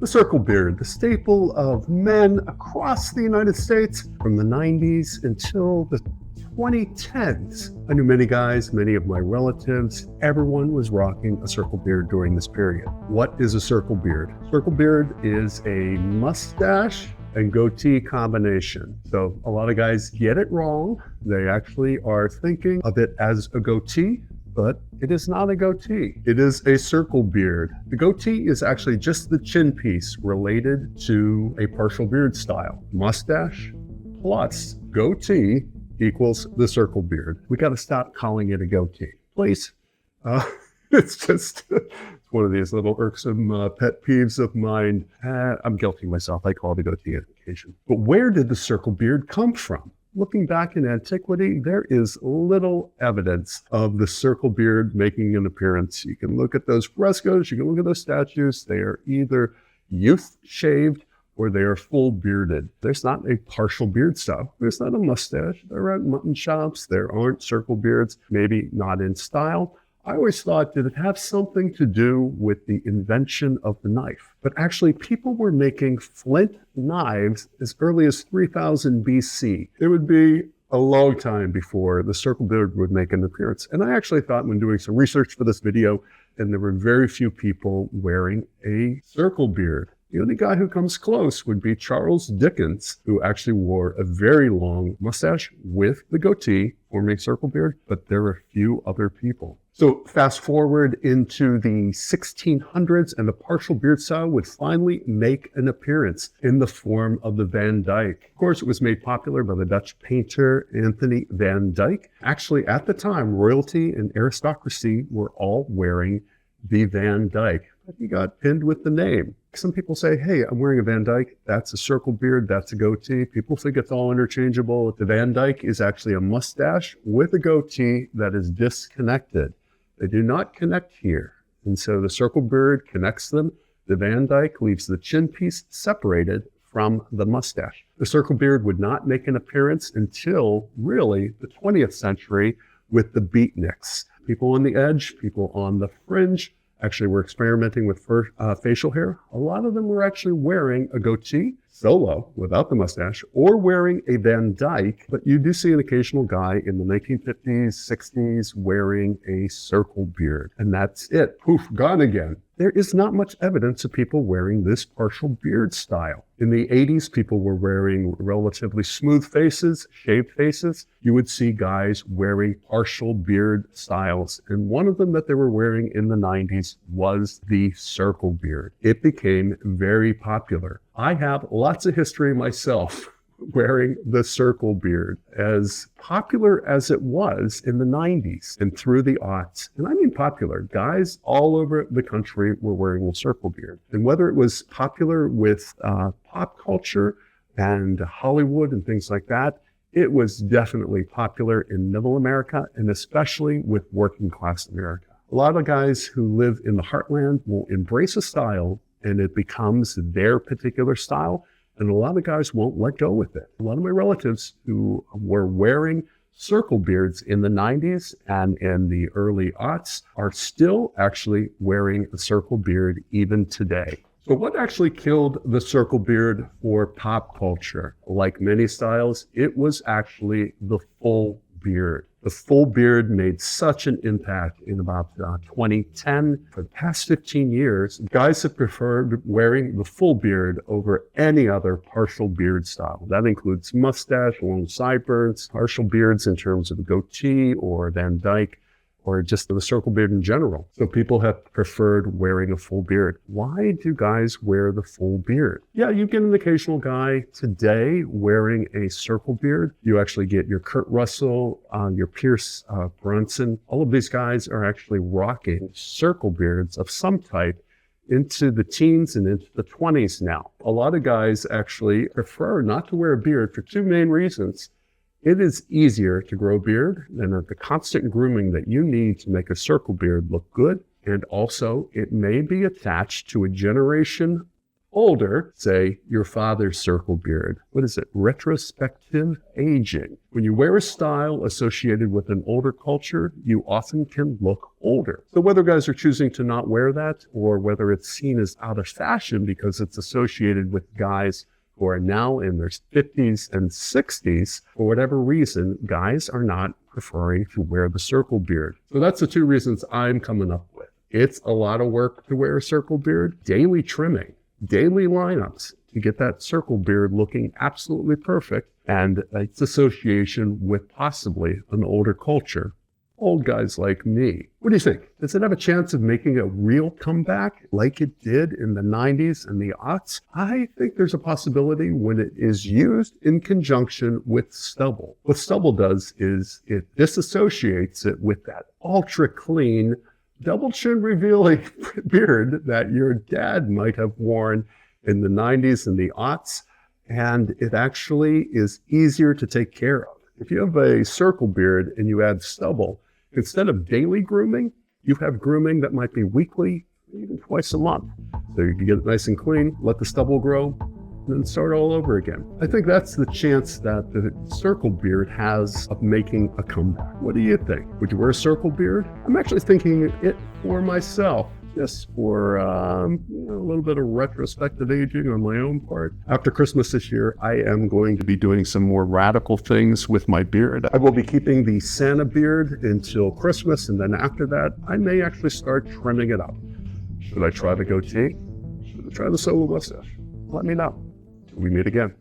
The circle beard, the staple of men across the United States from the 90s until the 2010s. I knew many guys, many of my relatives, everyone was rocking a circle beard during this period. What is a circle beard? Circle beard is a mustache and goatee combination. So a lot of guys get it wrong. They actually are thinking of it as a goatee, but it is not a goatee. It is a circle beard. The goatee is actually just the chin piece related to a partial beard style. Mustache plus goatee equals the circle beard. We got to stop calling it a goatee, please. It's just it's one of these little irksome pet peeves of mine. I'm guilty myself. I call it a goatee on occasion. But where did the circle beard come from? Looking back in antiquity, there is little evidence of the circle beard making an appearance. You can look at those frescoes, you can look at those statues. They are either youth shaved or they are full bearded. There's not a partial beard style. There's not a mustache. There aren't mutton chops. There aren't circle beards, maybe not in style. I always thought, did it have something to do with the invention of the knife? But actually, people were making flint knives as early as 3000 BC. It would be a long time before the circle beard would make an appearance. And I actually thought when doing some research for this video, and there were very few people wearing a circle beard. The only guy who comes close would be Charles Dickens, who actually wore a very long mustache with the goatee, forming a circle beard, but there were few other people. So fast forward into the 1600s, and the partial beard style would finally make an appearance in the form of the Van Dyke. Of course, it was made popular by the Dutch painter Anthony van Dyck. Actually, at the time, royalty and aristocracy were all wearing the Van Dyke. But he got pinned with the name. Some people say, hey, I'm wearing a Van Dyke. That's a circle beard. That's a goatee. People think it's all interchangeable. The Van Dyke is actually a mustache with a goatee that is disconnected. They do not connect here. And so the circle beard connects them. The Van Dyke leaves the chin piece separated from the mustache. The circle beard would not make an appearance until really the 20th century with the beatniks. People on the edge, people on the fringe, actually were experimenting with facial hair. A lot of them were actually wearing a goatee, solo, without the mustache, or wearing a Van Dyke. But you do see an occasional guy in the 1950s, 60s wearing a circle beard. And that's it. Poof, gone again. There is not much evidence of people wearing this partial beard style. In the 80s, people were wearing relatively smooth faces, shaved faces. You would see guys wearing partial beard styles. And one of them that they were wearing in the 90s was the circle beard. It became very popular. I have lots of history myself wearing the circle beard, as popular as it was in the 90s and through the aughts. And I mean popular. Guys all over the country were wearing the circle beard. And whether it was popular with pop culture and Hollywood and things like that, it was definitely popular in middle America and especially with working class America. A lot of guys who live in the heartland will embrace a style and it becomes their particular style. And a lot of guys won't let go with it. A lot of my relatives who were wearing circle beards in the 90s and in the early aughts are still actually wearing a circle beard even today. So what actually killed the circle beard for pop culture? Like many styles, it was actually the full beard. The full beard made such an impact in about 2010. For the past 15 years, guys have preferred wearing the full beard over any other partial beard style. That includes mustache, long sideburns, partial beards in terms of a goatee or Van Dyke, or just the circle beard in general. So people have preferred wearing a full beard. Why do guys wear the full beard? Yeah, you get an occasional guy today wearing a circle beard. You actually get your Kurt Russell, your Pierce Brunson. All of these guys are actually rocking circle beards of some type into the teens and into the 20s now. A lot of guys actually prefer not to wear a beard for two main reasons. It is easier to grow a beard than the constant grooming that you need to make a circle beard look good. And also, it may be attached to a generation older, say your father's circle beard. What is it? Retrospective aging. When you wear a style associated with an older culture, you often can look older. So whether guys are choosing to not wear that or whether it's seen as out of fashion because it's associated with guys who are now in their 50s and 60s, for whatever reason, guys are not preferring to wear the circle beard. So that's the two reasons I'm coming up with. It's a lot of work to wear a circle beard, daily trimming, daily lineups to get that circle beard looking absolutely perfect, and its association with possibly an older culture. Old guys like me. What do you think? Does it have a chance of making a real comeback like it did in the 90s and the aughts? I think there's a possibility when it is used in conjunction with stubble. What stubble does is it disassociates it with that ultra clean, double chin revealing beard that your dad might have worn in the 90s and the aughts, and it actually is easier to take care of. If you have a circle beard and you add stubble, instead of daily grooming, you have grooming that might be weekly, even twice a month. So you can get it nice and clean, let the stubble grow, and then start all over again. I think that's the chance that the circle beard has of making a comeback. What do you think? Would you wear a circle beard? I'm actually thinking it for myself, just for a little bit of retrospective aging on my own part. After Christmas this year, I am going to be doing some more radical things with my beard. I will be keeping the Santa beard until Christmas, and then after that, I may actually start trimming it up. Should I try the goatee? Should I try the solo mustache? Let me know. Till we meet again.